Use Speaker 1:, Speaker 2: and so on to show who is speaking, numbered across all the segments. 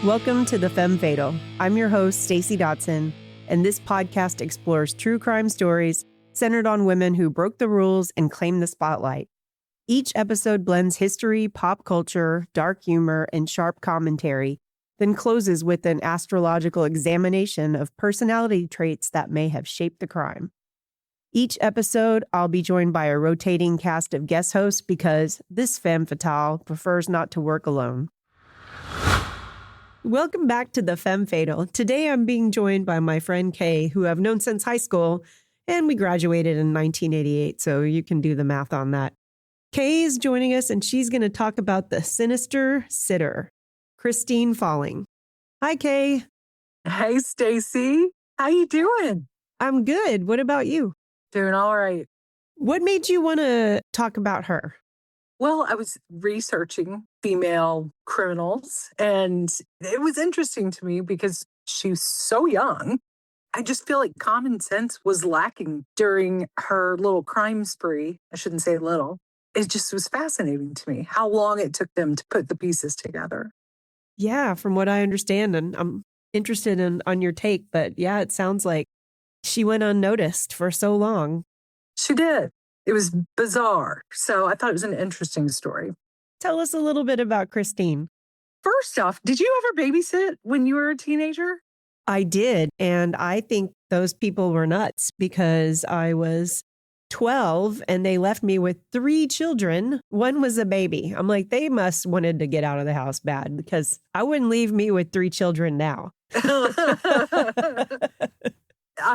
Speaker 1: Welcome to the Femme Fatal. I'm your host, Stacey Dotson, and this podcast explores true crime stories centered on women who broke the rules and claimed the spotlight. Each episode blends history, pop culture, dark humor, and sharp commentary, then closes with an astrological examination of personality traits that may have shaped the crime. Each episode, I'll be joined by a rotating cast of guest hosts because this Femme Fatale prefers not to work alone. Welcome back to the Femme Fatal. Today I'm being joined by my friend Kay, who I've known since high school, and we graduated in 1988, so you can do the math on that. Kay is joining us, and she's going to talk about the sinister sitter, Christine Falling. Hi, Kay.
Speaker 2: Hey, Stacey. How you doing?
Speaker 1: I'm good. What about you?
Speaker 2: Doing all right.
Speaker 1: What made you want to talk about her?
Speaker 2: Well, I was researching female criminals, and it was interesting to me because she was so young. I just feel like common sense was lacking during her little crime spree. I shouldn't say little. It just was fascinating to me how long it took them to put the pieces together.
Speaker 1: Yeah, from what I understand, and I'm interested on your take, but yeah, it sounds like she went unnoticed for so long.
Speaker 2: She did. It was bizarre. So I thought it was an interesting story.
Speaker 1: Tell us a little bit about Christine.
Speaker 2: First off, did you ever babysit when you were a teenager?
Speaker 1: I did, and I think those people were nuts because I was 12 and they left me with 3 children. One was a baby. I'm like, they must wanted to get out of the house bad because I wouldn't leave me with 3 children now.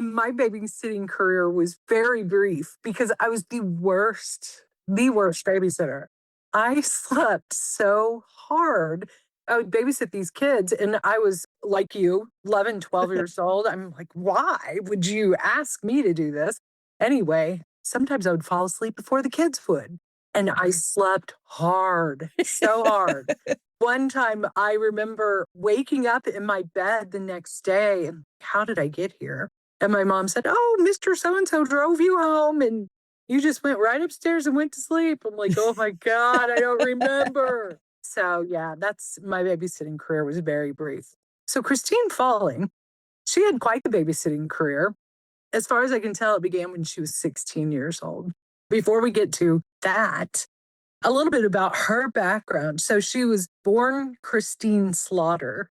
Speaker 2: My babysitting career was very brief because I was the worst babysitter. I slept so hard. I would babysit these kids and I was like you, 11, 12 years old. I'm like, why would you ask me to do this? Anyway, sometimes I would fall asleep before the kids would. And I slept hard, so hard. One time I remember waking up in my bed the next day and how did I get here? And my mom said, oh, Mr. So-and-so drove you home and you just went right upstairs and went to sleep. I'm like, oh my God, I don't remember. So yeah, that's my babysitting career was very brief. So Christine Falling, she had quite the babysitting career. As far as I can tell, it began when she was 16 years old. Before we get to that, a little bit about her background. So she was born Christine Slaughter.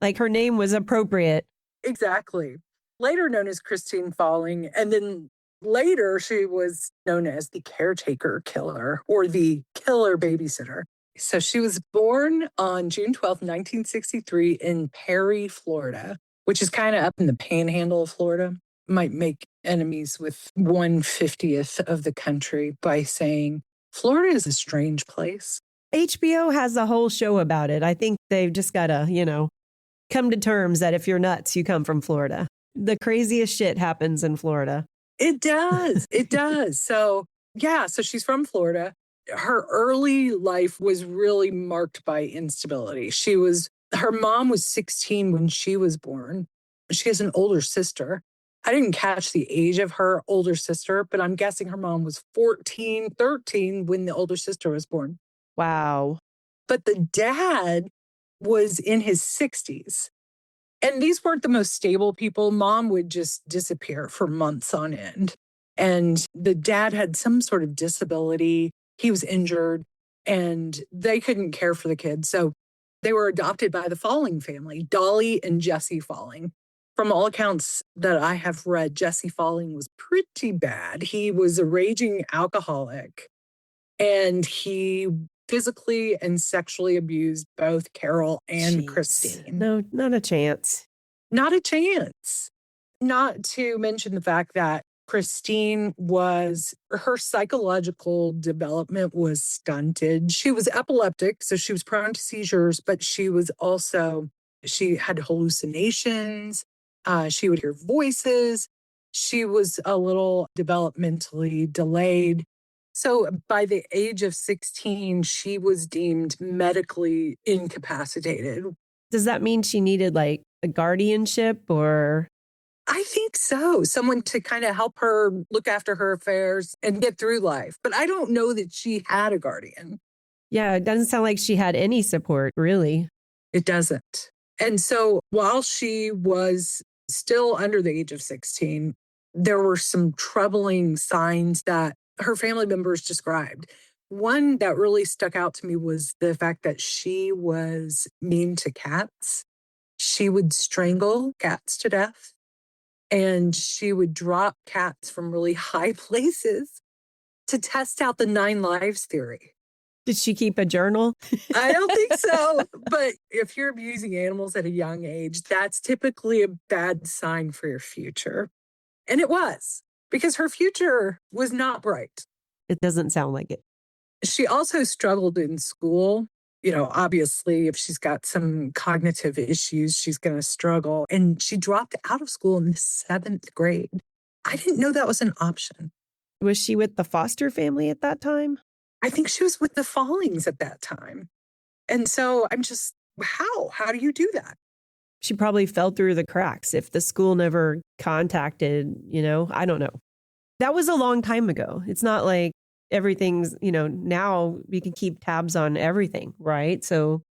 Speaker 1: Like her name was appropriate.
Speaker 2: Exactly. Later known as Christine Falling. And then later she was known as the caretaker killer or the killer babysitter. So she was born on June 12th, 1963 in Perry, Florida, which is kind of up in the panhandle of Florida. Might make enemies with 1/50th of the country by saying Florida is a strange place.
Speaker 1: HBO has a whole show about it. I think they've just got to, come to terms that if you're nuts, you come from Florida. The craziest shit happens in Florida.
Speaker 2: It does. It does. So she's from Florida. Her early life was really marked by instability. Her mom was 16 when she was born. She has an older sister. I didn't catch the age of her older sister, but I'm guessing her mom was 14, 13 when the older sister was born.
Speaker 1: Wow.
Speaker 2: But the dad was in his 60s. And these weren't the most stable people. Mom would just disappear for months on end. And the dad had some sort of disability. He was injured and they couldn't care for the kids. So they were adopted by the Falling family, Dolly and Jesse Falling. From all accounts that I have read, Jesse Falling was pretty bad. He was a raging alcoholic and he physically and sexually abused both Carol and Christine.
Speaker 1: No, not a chance.
Speaker 2: Not a chance. Not to mention the fact that Christine her psychological development was stunted. She was epileptic, so she was prone to seizures, but she had hallucinations. She would hear voices. She was a little developmentally delayed. So by the age of 16, she was deemed medically incapacitated.
Speaker 1: Does that mean she needed like a guardianship or?
Speaker 2: I think so. Someone to kind of help her look after her affairs and get through life. But I don't know that she had a guardian.
Speaker 1: Yeah, it doesn't sound like she had any support, really.
Speaker 2: It doesn't. And so while she was still under the age of 16, there were some troubling signs that her family members described. One that really stuck out to me was the fact that she was mean to cats. She would strangle cats to death and she would drop cats from really high places to test out the 9 lives theory.
Speaker 1: Did she keep a journal?
Speaker 2: I don't think so. But if you're abusing animals at a young age, that's typically a bad sign for your future. And it was, because her future was not bright.
Speaker 1: It doesn't sound like it.
Speaker 2: She also struggled in school. Obviously, if she's got some cognitive issues, she's going to struggle. And she dropped out of school in the 7th grade. I didn't know that was an option.
Speaker 1: Was she with the foster family at that time?
Speaker 2: I think she was with the Fallings at that time. And so I'm just, how? How do you do that?
Speaker 1: She probably fell through the cracks if the school never contacted, I don't know. That was a long time ago. It's not like everything's, now we can keep tabs on everything, right? So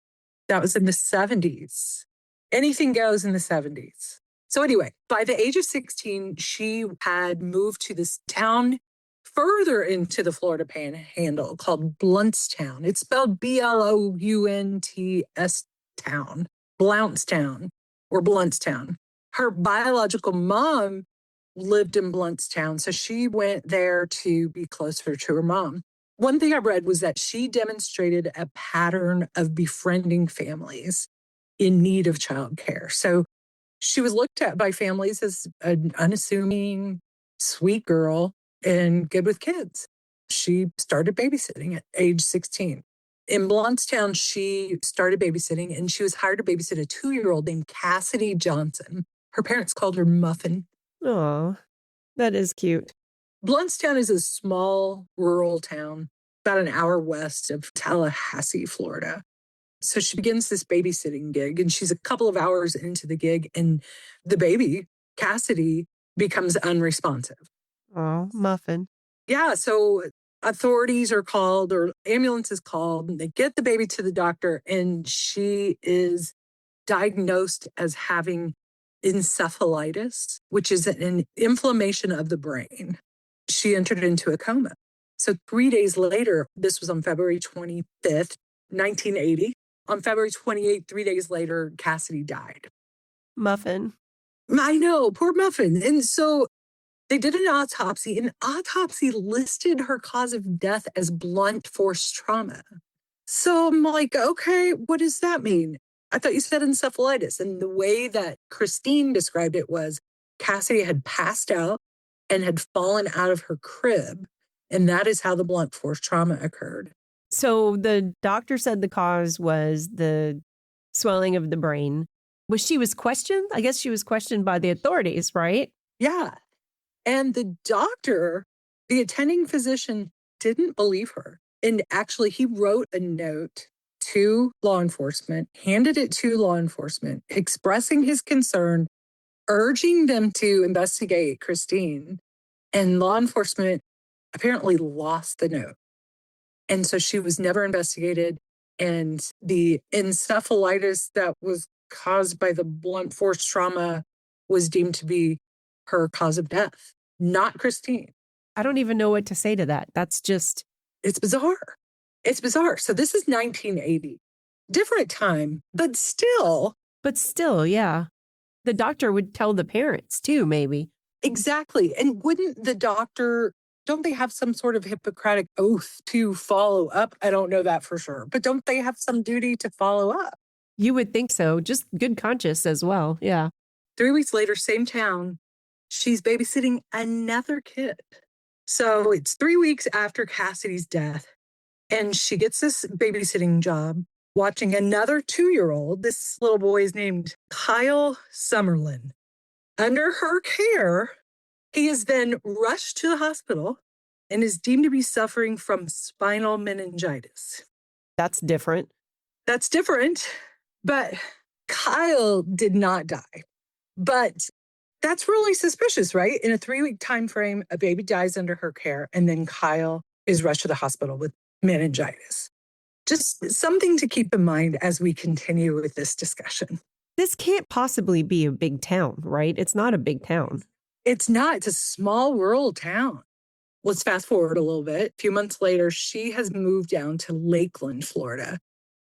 Speaker 2: that was in the 70s. Anything goes in the 70s. So anyway, by the age of 16, she had moved to this town further into the Florida Panhandle called Blountstown. It's spelled Blount's town, Blountstown or Blountstown. Her biological mom lived in Blountstown, so she went there to be closer to her mom. One thing I read was that she demonstrated a pattern of befriending families in need of childcare. So she was looked at by families as an unassuming, sweet girl and good with kids. She started babysitting at age 16. In Blountstown, she started babysitting and she was hired to babysit a 2-year-old named Cassidy Johnson. Her parents called her Muffin.
Speaker 1: Oh, that is cute.
Speaker 2: Blountstown is a small rural town about an hour west of Tallahassee, Florida. So she begins this babysitting gig and she's a couple of hours into the gig and the baby, Cassidy, becomes unresponsive.
Speaker 1: Oh, Muffin.
Speaker 2: Yeah, so authorities are called or ambulance is called and they get the baby to the doctor and she is diagnosed as having encephalitis, which is an inflammation of the brain. She entered into a coma. So 3 days later, this was on February 25th, 1980. On February 28th, 3 days later, Cassidy died.
Speaker 1: Muffin.
Speaker 2: I know, poor Muffin. And so they did an autopsy, and autopsy listed her cause of death as blunt force trauma. So I'm like, okay, what does that mean? I thought you said encephalitis. And the way that Christine described it was Cassidy had passed out and had fallen out of her crib. And that is how the blunt force trauma occurred.
Speaker 1: So the doctor said the cause was the swelling of the brain. She was questioned? I guess she was questioned by the authorities, right?
Speaker 2: Yeah. And the doctor, the attending physician, didn't believe her. And actually, he wrote a note to law enforcement, handed it to law enforcement, expressing his concern, urging them to investigate Christine. And law enforcement apparently lost the note. And so she was never investigated. And the encephalitis that was caused by the blunt force trauma was deemed to be her cause of death, not Christine.
Speaker 1: I don't even know what to say to that. That's just...
Speaker 2: It's bizarre. It's bizarre. So this is 1980. Different time, but still.
Speaker 1: But still, yeah. The doctor would tell the parents too, maybe.
Speaker 2: Exactly. And wouldn't the doctor, don't they have some sort of Hippocratic oath to follow up? I don't know that for sure. But don't they have some duty to follow up?
Speaker 1: You would think so. Just good conscience as well. Yeah.
Speaker 2: 3 weeks later, same town, she's babysitting another kid. So it's 3 weeks after Cassidy's death. And she gets this babysitting job watching another 2-year-old. This little boy is named Kyle Summerlin. Under her care, he is then rushed to the hospital and is deemed to be suffering from spinal meningitis.
Speaker 1: That's different.
Speaker 2: That's different. But Kyle did not die. But that's really suspicious, right? In a 3-week time frame, a baby dies under her care, and then Kyle is rushed to the hospital with meningitis. Just something to keep in mind as we continue with this discussion.
Speaker 1: This can't possibly be a big town, right? It's not a big town.
Speaker 2: It's not. It's a small rural town. Let's fast forward a little bit. A few months later, she has moved down to Lakeland, Florida.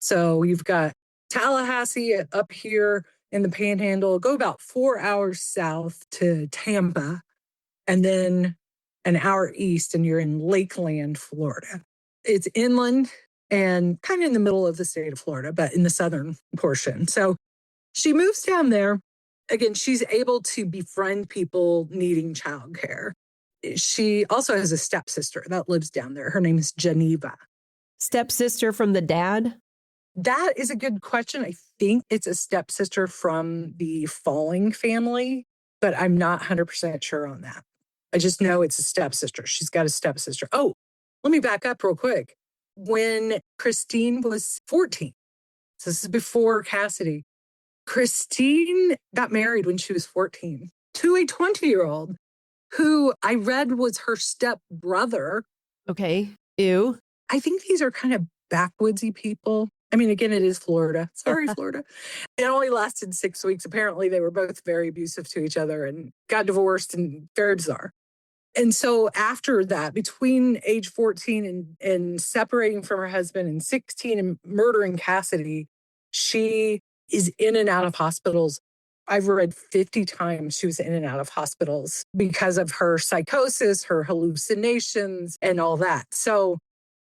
Speaker 2: So you've got Tallahassee up here in the Panhandle. Go about 4 hours south to Tampa, and then an hour east, and you're in Lakeland, Florida. It's inland and kind of in the middle of the state of Florida, but in the southern portion. So she moves down there. Again, she's able to befriend people needing childcare. She also has a stepsister that lives down there. Her name is Geneva.
Speaker 1: Stepsister from the dad?
Speaker 2: That is a good question. I think it's a stepsister from the Falling family, but I'm not 100% sure on that. I just know it's a stepsister. She's got a stepsister. Oh, let me back up real quick. When Christine was 14, so this is before Cassidy, Christine got married when she was 14 to a 20-year-old who I read was her step brother.
Speaker 1: Okay. Ew.
Speaker 2: I think these are kind of backwoodsy people. I mean, again, it is Florida. Sorry, Florida. It only lasted 6 weeks. Apparently, they were both very abusive to each other and got divorced, and very bizarre. And so after that, between age 14 and separating from her husband, and 16 and murdering Cassidy, she is in and out of hospitals. I've read 50 times she was in and out of hospitals because of her psychosis, her hallucinations, and all that. So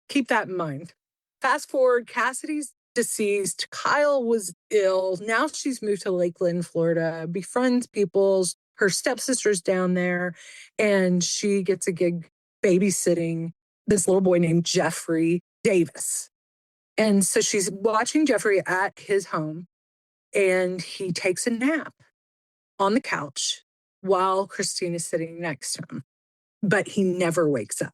Speaker 2: keep that in mind. Fast forward, Cassidy's deceased. Kyle was ill. Now she's moved to Lakeland, Florida, befriends people. Her stepsister's down there, and she gets a gig babysitting this little boy named Jeffrey Davis. And so she's watching Jeffrey at his home, and he takes a nap on the couch while Christine is sitting next to him. But he never wakes up.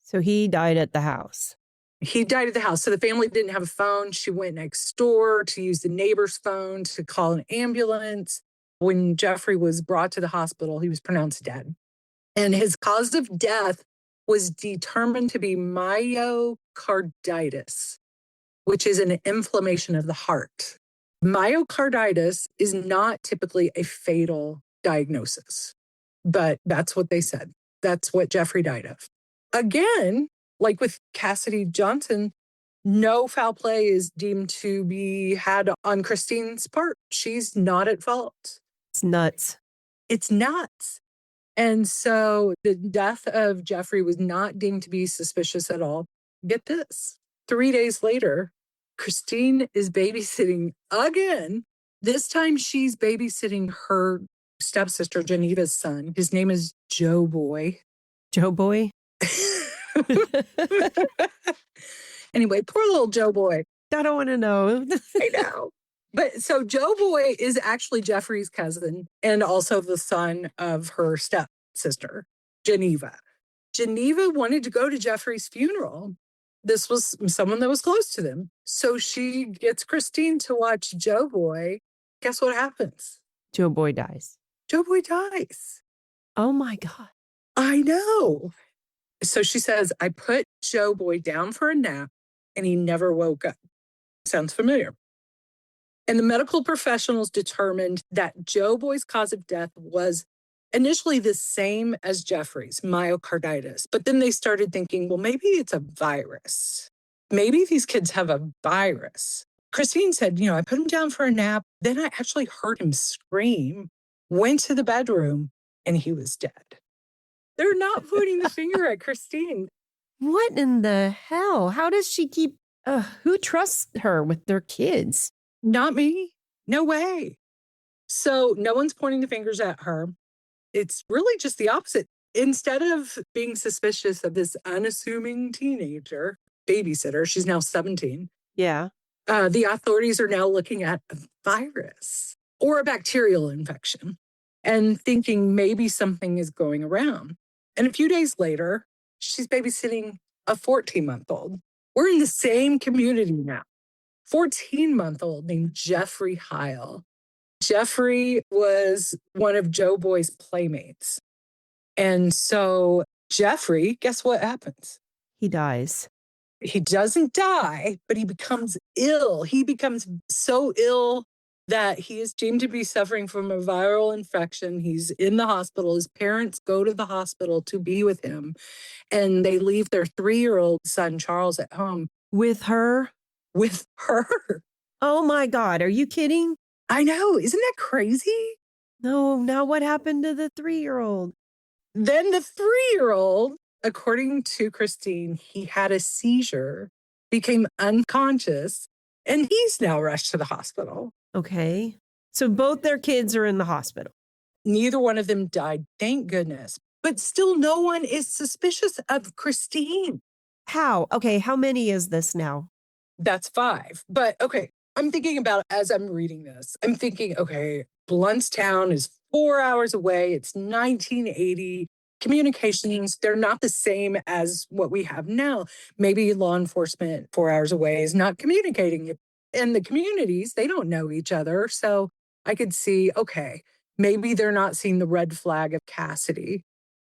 Speaker 1: So he died at the house.
Speaker 2: He died at the house. So the family didn't have a phone. She went next door to use the neighbor's phone to call an ambulance. When Jeffrey was brought to the hospital, he was pronounced dead. And his cause of death was determined to be myocarditis, which is an inflammation of the heart. Myocarditis is not typically a fatal diagnosis, but that's what they said. That's what Jeffrey died of. Again, like with Cassidy Johnson, no foul play is deemed to be had on Christine's part. She's not at fault.
Speaker 1: It's nuts.
Speaker 2: It's nuts. And so the death of Jeffrey was not deemed to be suspicious at all. Get this. 3 days later, Christine is babysitting again. This time she's babysitting her stepsister, Geneva's son. His name is Joe Boy.
Speaker 1: Joe Boy?
Speaker 2: Anyway, poor little Joe Boy.
Speaker 1: I don't want to know.
Speaker 2: I know. But so Joe Boy is actually Jeffrey's cousin and also the son of her stepsister, Geneva. Geneva wanted to go to Jeffrey's funeral. This was someone that was close to them. So she gets Christine to watch Joe Boy. Guess what happens?
Speaker 1: Joe Boy dies.
Speaker 2: Joe Boy dies.
Speaker 1: Oh my God.
Speaker 2: I know. So she says, I put Joe Boy down for a nap and he never woke up. Sounds familiar. And the medical professionals determined that Joe Boy's cause of death was initially the same as Jeffrey's, myocarditis. But then they started thinking, well, maybe it's a virus. Maybe these kids have a virus. Christine said, I put him down for a nap. Then I actually heard him scream, went to the bedroom, and he was dead. They're not pointing the finger at Christine.
Speaker 1: What in the hell? How does she keep, who trusts her with their kids?
Speaker 2: Not me. No way. So no one's pointing the fingers at her. It's really just the opposite. Instead of being suspicious of this unassuming teenager, babysitter, she's now 17.
Speaker 1: Yeah.
Speaker 2: The authorities are now looking at a virus or a bacterial infection and thinking maybe something is going around. And a few days later, she's babysitting a 14-month-old. We're in the same community now. 14-month-old named Jeffrey Heil. Jeffrey was one of Joe Boy's playmates. And so Jeffrey, guess what happens?
Speaker 1: He dies.
Speaker 2: He doesn't die, but he becomes ill. He becomes so ill that he is deemed to be suffering from a viral infection. He's in the hospital. His parents go to the hospital to be with him, and they leave their 3-year-old son, Charles, at home
Speaker 1: With her?
Speaker 2: with her.
Speaker 1: Oh my God. Are you kidding?
Speaker 2: I know. Isn't that crazy?
Speaker 1: No. Now what happened to the 3-year-old?
Speaker 2: Then the 3-year-old, according to Christine, he had a seizure, became unconscious, and he's now rushed to the hospital.
Speaker 1: Okay. So both their kids are in the hospital.
Speaker 2: Neither one of them died, thank goodness. But still, no one is suspicious of Christine.
Speaker 1: How? Okay. How many is this now?
Speaker 2: That's 5. But okay, I'm thinking about as I'm reading this, I'm thinking, okay, Bluntstown is 4 hours away. It's 1980. Communications, they're not the same as what we have now. Maybe law enforcement 4 hours away is not communicating. And the communities, they don't know each other. So I could see, okay, maybe they're not seeing the red flag of Cassidy.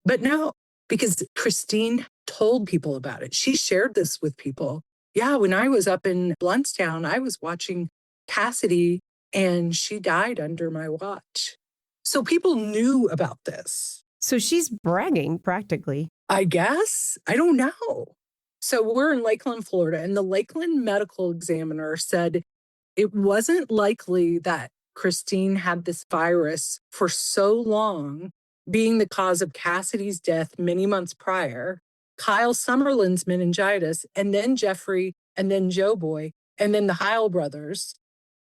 Speaker 2: But no, because Christine told people about it. She shared this with people. Yeah, when I was up in Bluntstown, I was watching Cassidy and she died under my watch. So people knew about this.
Speaker 1: So she's bragging practically.
Speaker 2: I guess. I don't know. So we're in Lakeland, Florida, and the Lakeland medical examiner said it wasn't likely that Christine had this virus for so long, being the cause of Cassidy's death many months prior, Kyle Summerlin's meningitis, and then Jeffrey, and then Joe Boy, and then the Heil brothers.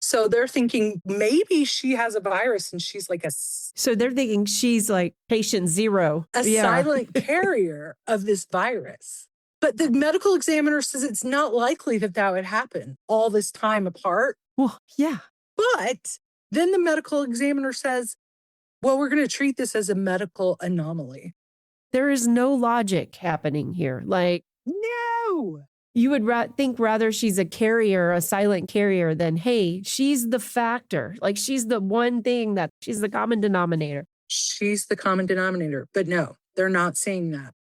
Speaker 2: So they're thinking maybe she has a virus and she's like
Speaker 1: So they're thinking she's like patient 0.
Speaker 2: a silent carrier of this virus. But the medical examiner says it's not likely that that would happen all this time apart.
Speaker 1: Well, yeah.
Speaker 2: But then the medical examiner says, well, we're going to treat this as a medical anomaly.
Speaker 1: There is no logic happening here. Like,
Speaker 2: No.
Speaker 1: you would think rather she's a carrier, a silent carrier, than, hey, she's the factor. Like, she's the one thing that she's the common denominator.
Speaker 2: She's the common denominator. But no, they're not saying that.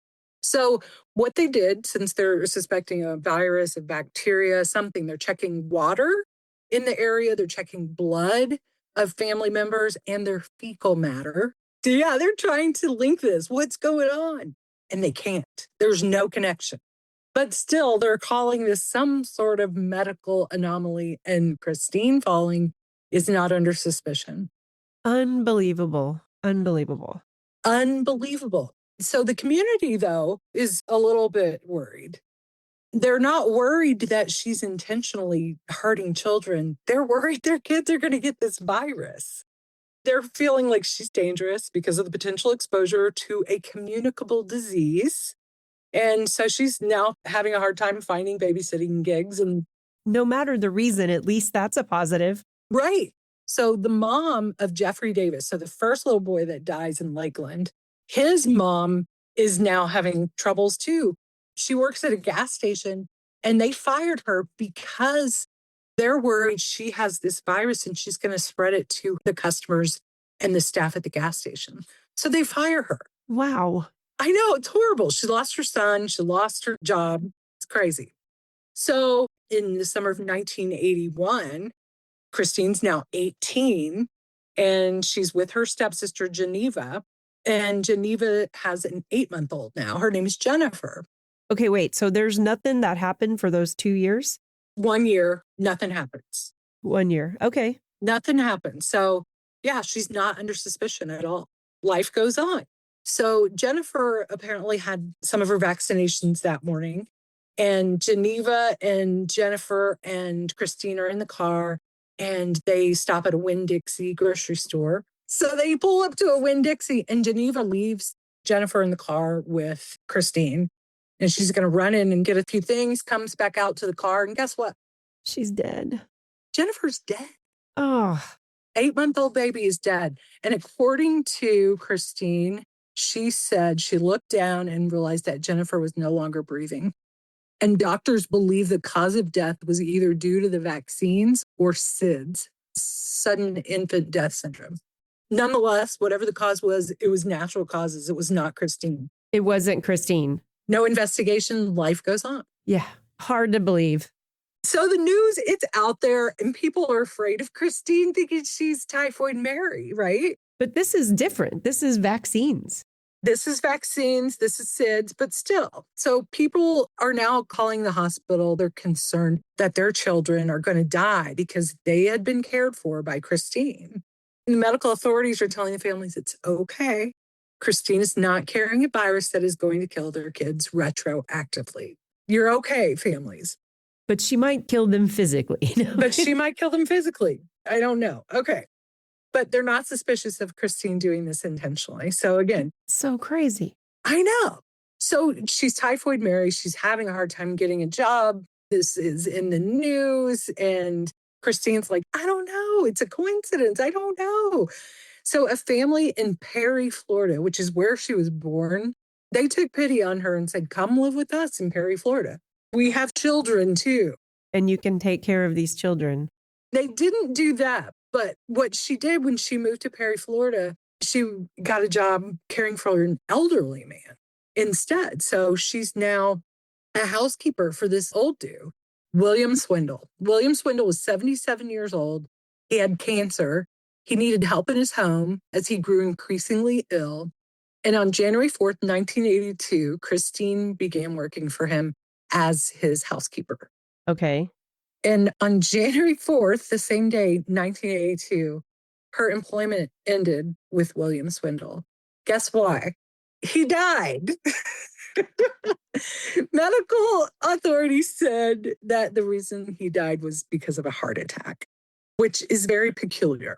Speaker 2: So what they did, since they're suspecting a virus, a bacteria, something, they're checking water in the area, they're checking blood of family members and their fecal matter. Yeah, they're trying to link this. What's going on? And they can't. There's no connection. But still, they're calling this some sort of medical anomaly, and Christine falling is not under suspicion.
Speaker 1: Unbelievable. Unbelievable.
Speaker 2: Unbelievable. So the community, though, is a little bit worried. They're not worried that she's intentionally hurting children. They're worried their kids are going to get this virus. They're feeling like she's dangerous because of the potential exposure to a communicable disease. And so she's now having a hard time finding babysitting gigs. And
Speaker 1: no matter the reason, at least that's a positive.
Speaker 2: Right. So the mom of Jeffrey Davis, so the first little boy that dies in Lakeland, his mom is now having troubles too. She works at a gas station and they fired her because they're worried she has this virus and she's going to spread it to the customers and the staff at the gas station. So they fire her.
Speaker 1: Wow.
Speaker 2: I know, it's horrible. She lost her son. She lost her job. It's crazy. So in the summer of 1981, Christine's now 18 and she's with her stepsister, Geneva. And Geneva has an 8-month-old now. Her name is Jennifer.
Speaker 1: Okay, wait. So there's nothing that happened for those 2 years?
Speaker 2: 1 year, nothing happens.
Speaker 1: 1 year. Okay.
Speaker 2: Nothing happens. So yeah, she's not under suspicion at all. Life goes on. So Jennifer apparently had some of her vaccinations that morning. And Geneva and Jennifer and Christine are in the car and they stop at a Winn-Dixie grocery store. So they pull up to a Winn-Dixie and Geneva leaves Jennifer in the car with Christine. And she's going to run in and get a few things, comes back out to the car. And guess what?
Speaker 1: She's dead.
Speaker 2: Jennifer's dead.
Speaker 1: Oh.
Speaker 2: 8-month-old baby is dead. And according to Christine, she said she looked down and realized that Jennifer was no longer breathing. And doctors believe the cause of death was either due to the vaccines or SIDS, sudden infant death syndrome. Nonetheless, whatever the cause was, it was natural causes. It was not Christine.
Speaker 1: It wasn't Christine.
Speaker 2: No investigation. Life goes on.
Speaker 1: Yeah. Hard to believe.
Speaker 2: So the news, it's out there, and people are afraid of Christine thinking she's Typhoid Mary, right?
Speaker 1: But this is different. This is vaccines.
Speaker 2: This is vaccines, this is SIDS, but still. So people are now calling the hospital. They're concerned that their children are going to die because they had been cared for by Christine. And the medical authorities are telling the families it's okay. Christine is not carrying a virus that is going to kill their kids retroactively. You're okay, families.
Speaker 1: But she might kill them physically.
Speaker 2: But she might kill them physically. I don't know. Okay. But they're not suspicious of Christine doing this intentionally. So again,
Speaker 1: So crazy.
Speaker 2: I know. So she's Typhoid Mary. She's having a hard time getting a job. This is in the news. And Christine's like, I don't know. It's a coincidence. I don't know. So a family in Perry, Florida, which is where she was born, they took pity on her and said, come live with us in Perry, Florida. We have children too.
Speaker 1: And you can take care of these children.
Speaker 2: They didn't do that. But what she did when she moved to Perry, Florida, she got a job caring for an elderly man instead. So she's now a housekeeper for this old dude, William Swindle. William Swindle was 77 years old. He had cancer. He needed help in his home as he grew increasingly ill. And on January 4th, 1982, Christine began working for him as his housekeeper.
Speaker 1: Okay.
Speaker 2: And on January 4th, the same day, 1982, her employment ended with William Swindle. Guess why? He died. Medical authorities said that the reason he died was because of a heart attack, which is very peculiar.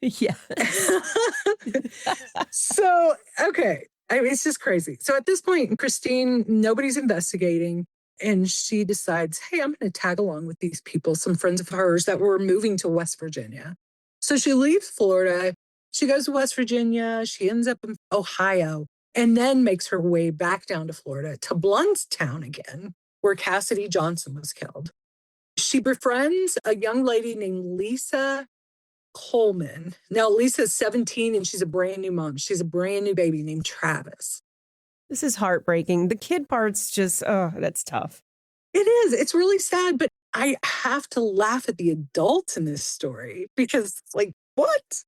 Speaker 1: Yeah.
Speaker 2: So, okay. I mean, it's just crazy. So at this point, Christine, nobody's investigating. And she decides, hey, I'm going to tag along with these people, some friends of hers that were moving to West Virginia. So she leaves Florida. She goes to West Virginia. She ends up in Ohio and then makes her way back down to Florida to Blountstown again, where Cassidy Johnson was killed. She befriends a young lady named Lisa Coleman. Now, Lisa's 17 and she's a brand new mom. She's a brand new baby named Travis.
Speaker 1: This is heartbreaking. The kid part's just, oh, that's tough.
Speaker 2: It is. It's really sad, but I have to laugh at the adults in this story because, like, what?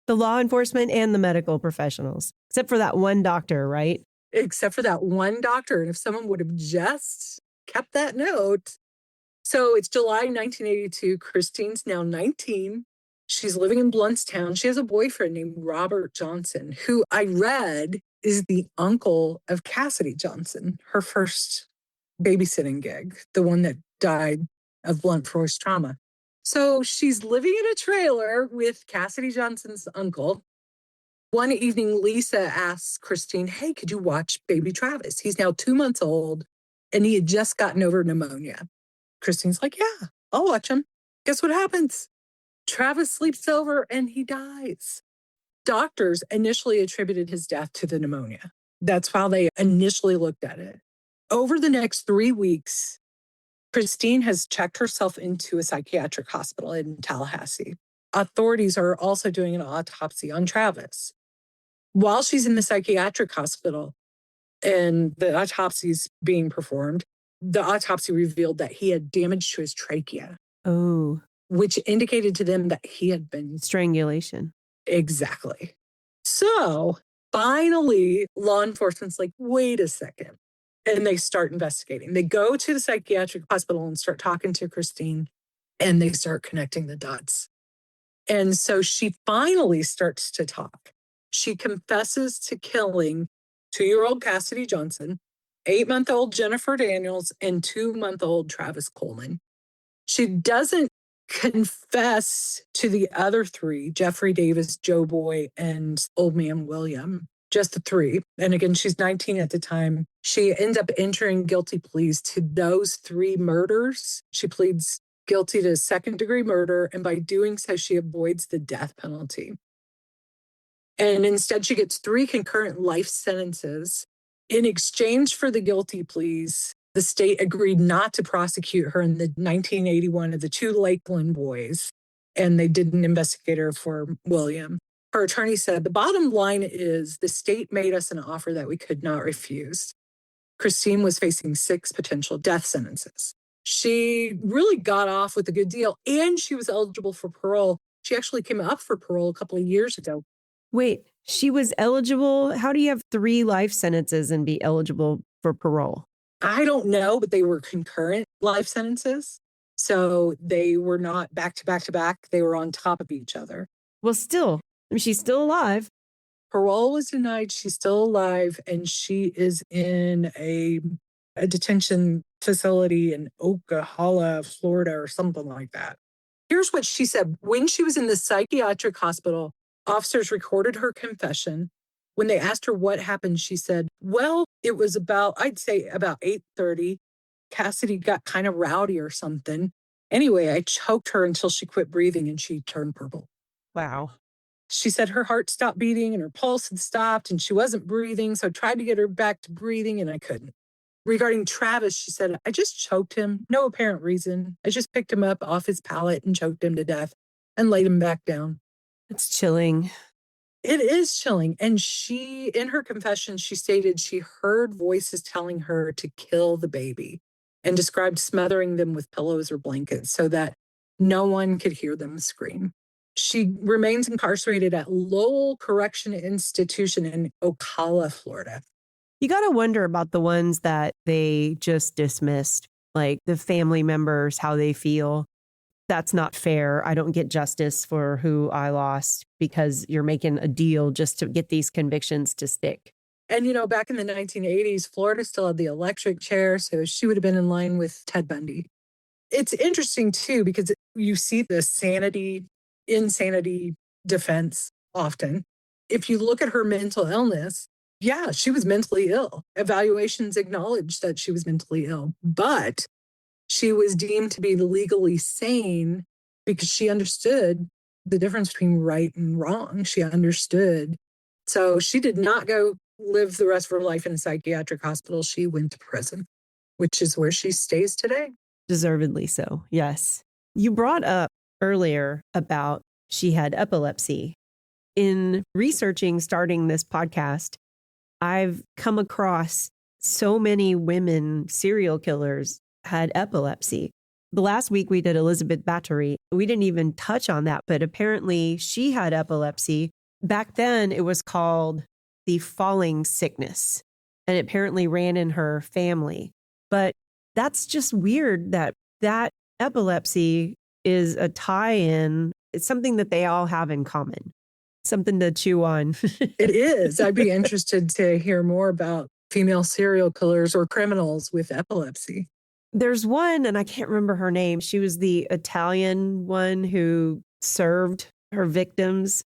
Speaker 1: The law enforcement and the medical professionals, except for that one doctor, right?
Speaker 2: Except for that one doctor. And if someone would have just kept that note. So it's July 1982. Christine's now 19. She's living in Blountstown. She has a boyfriend named Robert Johnson, who I read is the uncle of Cassidy Johnson, her first babysitting gig, the one that died of blunt force trauma. So she's living in a trailer with Cassidy Johnson's uncle. One evening, Lisa asks Christine, hey, could you watch baby Travis? He's now 2 months old and he had just gotten over pneumonia. Christine's like, yeah, I'll watch him. Guess what happens? Travis sleeps over and he dies. Doctors initially attributed his death to the pneumonia. That's how they initially looked at it. Over the next 3 weeks, Christine has checked herself into a psychiatric hospital in Tallahassee. Authorities are also doing an autopsy on Travis. While she's in the psychiatric hospital and the autopsy is being performed, the autopsy revealed that he had damage to his trachea.
Speaker 1: Oh.
Speaker 2: Which indicated to them that he had been
Speaker 1: Strangulation.
Speaker 2: Exactly. So finally, law enforcement's like, wait a second. And they start investigating. They go to the psychiatric hospital and start talking to Christine, and they start connecting the dots. And so she finally starts to talk. She confesses to killing 2-year-old Cassidy Johnson, 8-month-old Jennifer Daniels, and 2-month-old Travis Coleman. She doesn't confess to the other 3, Jeffrey Davis, Joe Boy, and Old Man William, just the 3. And again, she's 19 at the time. She ends up entering guilty pleas to those 3 murders. She pleads guilty to second-degree murder, and by doing so, she avoids the death penalty. And instead, she gets 3 concurrent life sentences. In exchange for the guilty pleas, the state agreed not to prosecute her in the 1981 of the 2 Lakeland boys, and they didn't investigate her for William. Her attorney said, the bottom line is the state made us an offer that we could not refuse. Christine was facing 6 potential death sentences. She really got off with a good deal, and she was eligible for parole. She actually came up for parole a couple of years ago.
Speaker 1: Wait, she was eligible? How do you have 3 life sentences and be eligible for parole?
Speaker 2: I don't know, but they were concurrent life sentences. So they were not back to back to back. They were on top of each other.
Speaker 1: Well, still, I mean, she's still alive.
Speaker 2: Parole was denied. She's still alive, and she is in a detention facility in Ocala, Florida, or something like that. Here's what she said. When she was in the psychiatric hospital, officers recorded her confession. When they asked her what happened, she said, well, it was about, I'd say about 8:30. Cassidy got kind of rowdy or something. Anyway, I choked her until she quit breathing and she turned purple.
Speaker 1: Wow.
Speaker 2: She said her heart stopped beating and her pulse had stopped and she wasn't breathing. So I tried to get her back to breathing and I couldn't. Regarding Travis, she said, I just choked him. No apparent reason. I just picked him up off his pallet and choked him to death and laid him back down.
Speaker 1: It's chilling.
Speaker 2: It is chilling. And she, in her confession, she stated she heard voices telling her to kill the baby and described smothering them with pillows or blankets so that no one could hear them scream. She remains incarcerated at Lowell Correction Institution in Ocala, Florida.
Speaker 1: You got to wonder about the ones that they just dismissed, like the family members, how they feel. That's not fair. I don't get justice for who I lost because you're making a deal just to get these convictions to stick.
Speaker 2: And, you know, back in the 1980s, Florida still had the electric chair, so she would have been in line with Ted Bundy. It's interesting, too, because you see the insanity defense often. If you look at her mental illness, yeah, she was mentally ill. Evaluations acknowledged that she was mentally ill, but she was deemed to be legally sane because she understood the difference between right and wrong. She understood. So she did not go live the rest of her life in a psychiatric hospital. She went to prison, which is where she stays today.
Speaker 1: Deservedly so, yes. You brought up earlier about she had epilepsy. In researching starting this podcast, I've come across so many women serial killers had epilepsy. The last week we did Elizabeth Bathory. We didn't even touch on that, but apparently she had epilepsy. Back then it was called the falling sickness, and it apparently ran in her family. But that's just weird that epilepsy is a tie-in. It's something that they all have in common. Something to chew on.
Speaker 2: It is. I'd be interested to hear more about female serial killers or criminals with epilepsy.
Speaker 1: There's one, and I can't remember her name. She was the Italian one who served her victims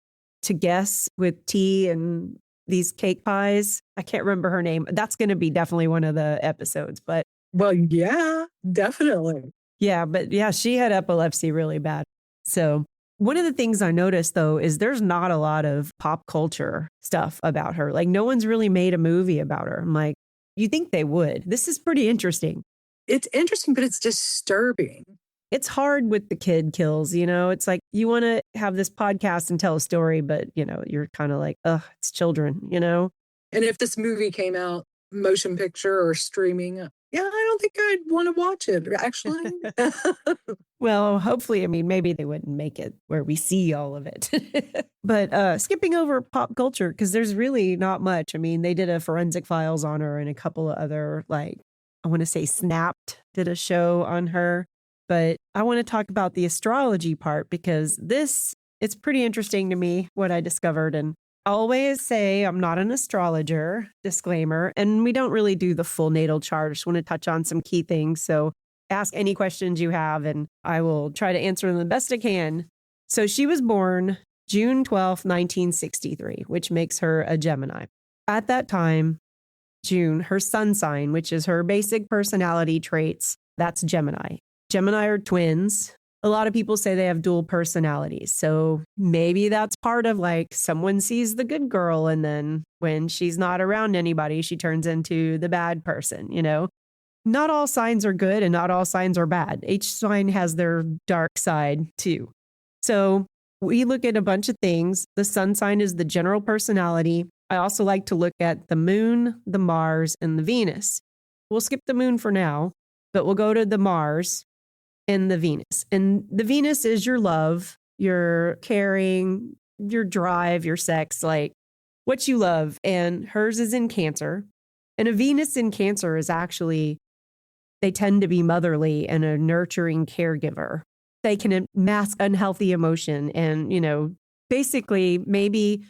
Speaker 1: to guess with tea and these cake pies. I can't remember her name. That's going to be definitely one of the episodes. But
Speaker 2: well, yeah, definitely.
Speaker 1: Yeah, but yeah, she had epilepsy really bad. So one of the things I noticed, though, is there's not a lot of pop culture stuff about her. Like, no one's really made a movie about her. I'm like, you think they would? This is pretty interesting.
Speaker 2: It's interesting, but it's disturbing.
Speaker 1: It's hard with the kid kills, you know? It's like you want to have this podcast and tell a story, but, you know, you're kind of like, ugh, it's children, you know?
Speaker 2: And if this movie came out, motion picture or streaming, yeah, I don't think I'd want to watch it, actually.
Speaker 1: Well, hopefully, I mean, maybe they wouldn't make it where we see all of it. But skipping over pop culture, because there's really not much. I mean, they did a Forensic Files on her and a couple of other, like, I want to say Snapped did a show on her. But I want to talk about the astrology part because it's pretty interesting to me what I discovered. And I always say I'm not an astrologer, disclaimer, and we don't really do the full natal chart. I just want to touch on some key things. So ask any questions you have and I will try to answer them the best I can. So she was born June 12th, 1963, which makes her a Gemini. At that time, June, her sun sign, which is her basic personality traits, that's Gemini. Gemini are twins. A lot of people say they have dual personalities. So maybe that's part of like someone sees the good girl and then when she's not around anybody, she turns into the bad person, you know? Not all signs are good and not all signs are bad. Each sign has their dark side too. So we look at a bunch of things. The sun sign is the general personality. I also like to look at the moon, the Mars, and the Venus. We'll skip the moon for now. but we'll go to the Mars and the Venus. And the Venus is your love, your caring, your drive, your sex, like what you love. And hers is in Cancer. And a Venus in Cancer is actually, they tend to be motherly and a nurturing caregiver. They can mask unhealthy emotion. And, basically maybe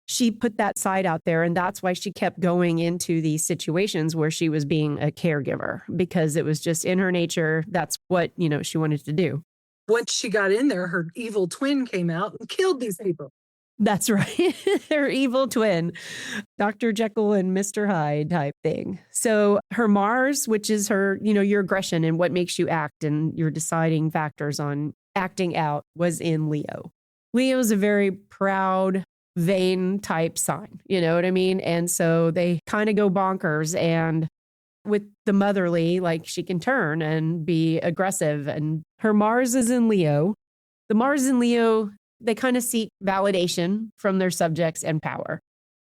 Speaker 1: she put that side out there, and that's why she kept going into these situations where she was being a caregiver, because it was just in her nature. That's what, she wanted to do.
Speaker 2: Once she got in there, her evil twin came out and killed these people.
Speaker 1: That's right. Her evil twin, Dr. Jekyll and Mr. Hyde type thing. So her Mars, which is her, your aggression and what makes you act and your deciding factors on acting out, was in Leo. Leo is a very proud, vain type sign. You know what I mean? And so they kind of go bonkers. And with the motherly, like she can turn and be aggressive. And her Mars is in Leo. The Mars in Leo, they kind of seek validation from their subjects and power.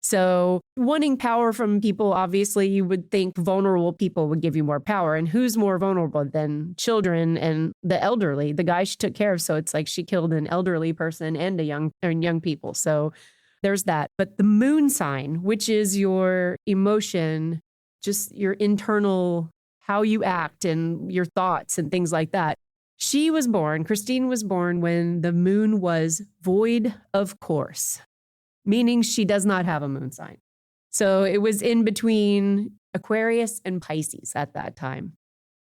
Speaker 1: So wanting power from people, obviously, you would think vulnerable people would give you more power. And who's more vulnerable than children and the elderly, the guy she took care of? So it's like she killed an elderly person and young people. So there's that. But the moon sign, which is your emotion, just your internal, how you act and your thoughts and things like that. Christine was born when the moon was void of course, meaning she does not have a moon sign. So it was in between Aquarius and Pisces at that time.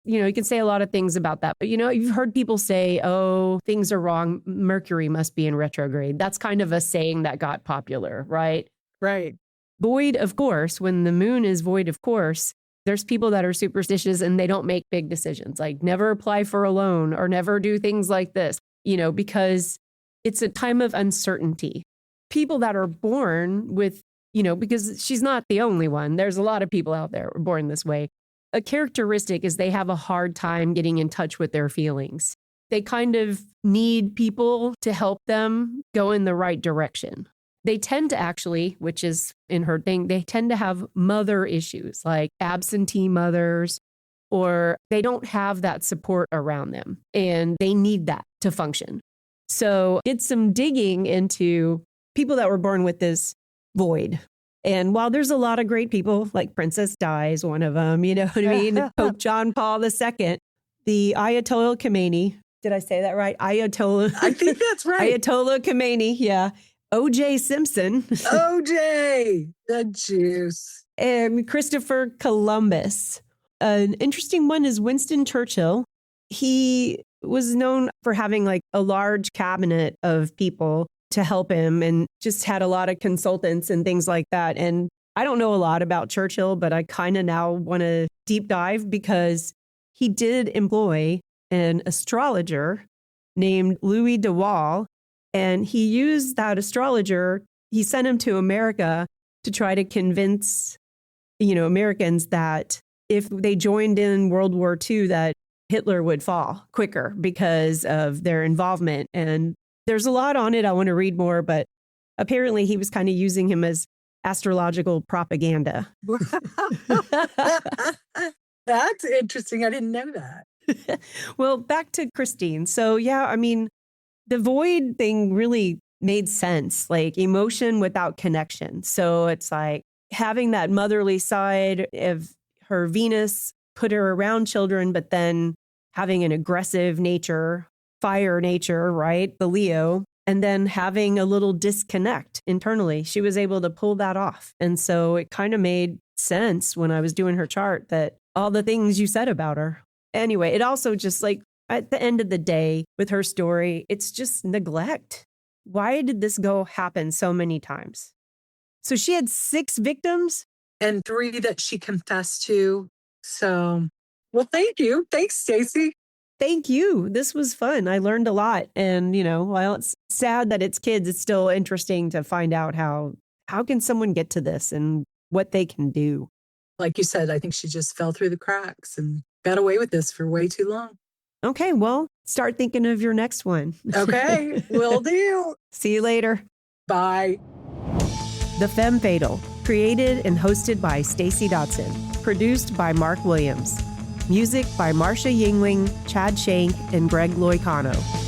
Speaker 1: You can say a lot of things about that, but you've heard people say, oh, things are wrong. Mercury must be in retrograde. That's kind of a saying that got popular, right?
Speaker 2: Right.
Speaker 1: Void of course, when the moon is void of course, there's people that are superstitious and they don't make big decisions, like never apply for a loan or never do things like this, because it's a time of uncertainty. People that are born with, because she's not the only one. There's a lot of people out there who are born this way. A characteristic is they have a hard time getting in touch with their feelings. They kind of need people to help them go in the right direction. They tend to actually, which is in her thing, they tend to have mother issues like absentee mothers, or they don't have that support around them and they need that to function. So did some digging into people that were born with this void. And while there's a lot of great people, like Princess Di is one of them, you know what I mean? Pope John Paul II, the Ayatollah Khomeini. Did I say that right? Ayatollah.
Speaker 2: I think that's right.
Speaker 1: Ayatollah Khomeini, yeah. O.J. Simpson.
Speaker 2: O.J. the juice.
Speaker 1: And Christopher Columbus. An interesting one is Winston Churchill. He was known for having like a large cabinet of people to help him and just had a lot of consultants and things like that. And I don't know a lot about Churchill, but I kind of now want to deep dive because he did employ an astrologer named Louis de Waal. And he used that astrologer, he sent him to America to try to convince, Americans that if they joined in World War II, that Hitler would fall quicker because of their involvement. And there's a lot on it. I want to read more, but apparently he was kind of using him as astrological propaganda.
Speaker 2: That's interesting. I didn't know that.
Speaker 1: Well, back to Christine. So, yeah, the void thing really made sense, like emotion without connection. So it's like having that motherly side of her Venus put her around children, but then having an aggressive nature, fire nature, right? The Leo, and then having a little disconnect internally. She was able to pull that off. And so it kind of made sense when I was doing her chart that all the things you said about her. Anyway, it also just like, at the end of the day, with her story, it's just neglect. Why did this happen so many times? So she had 6 victims?
Speaker 2: And 3 that she confessed to. So, well, thank you. Thanks, Stacey.
Speaker 1: Thank you. This was fun. I learned a lot. And, while it's sad that it's kids, it's still interesting to find out how can someone get to this and what they can do.
Speaker 2: Like you said, I think she just fell through the cracks and got away with this for way too long.
Speaker 1: Okay, well, start thinking of your next one.
Speaker 2: Okay, will do.
Speaker 1: See you later.
Speaker 2: Bye.
Speaker 1: The Femme Fatal, created and hosted by Stacey Dotson, produced by Mark Williams. Music by Marcia Yingling, Chad Shank, and Greg Loicano.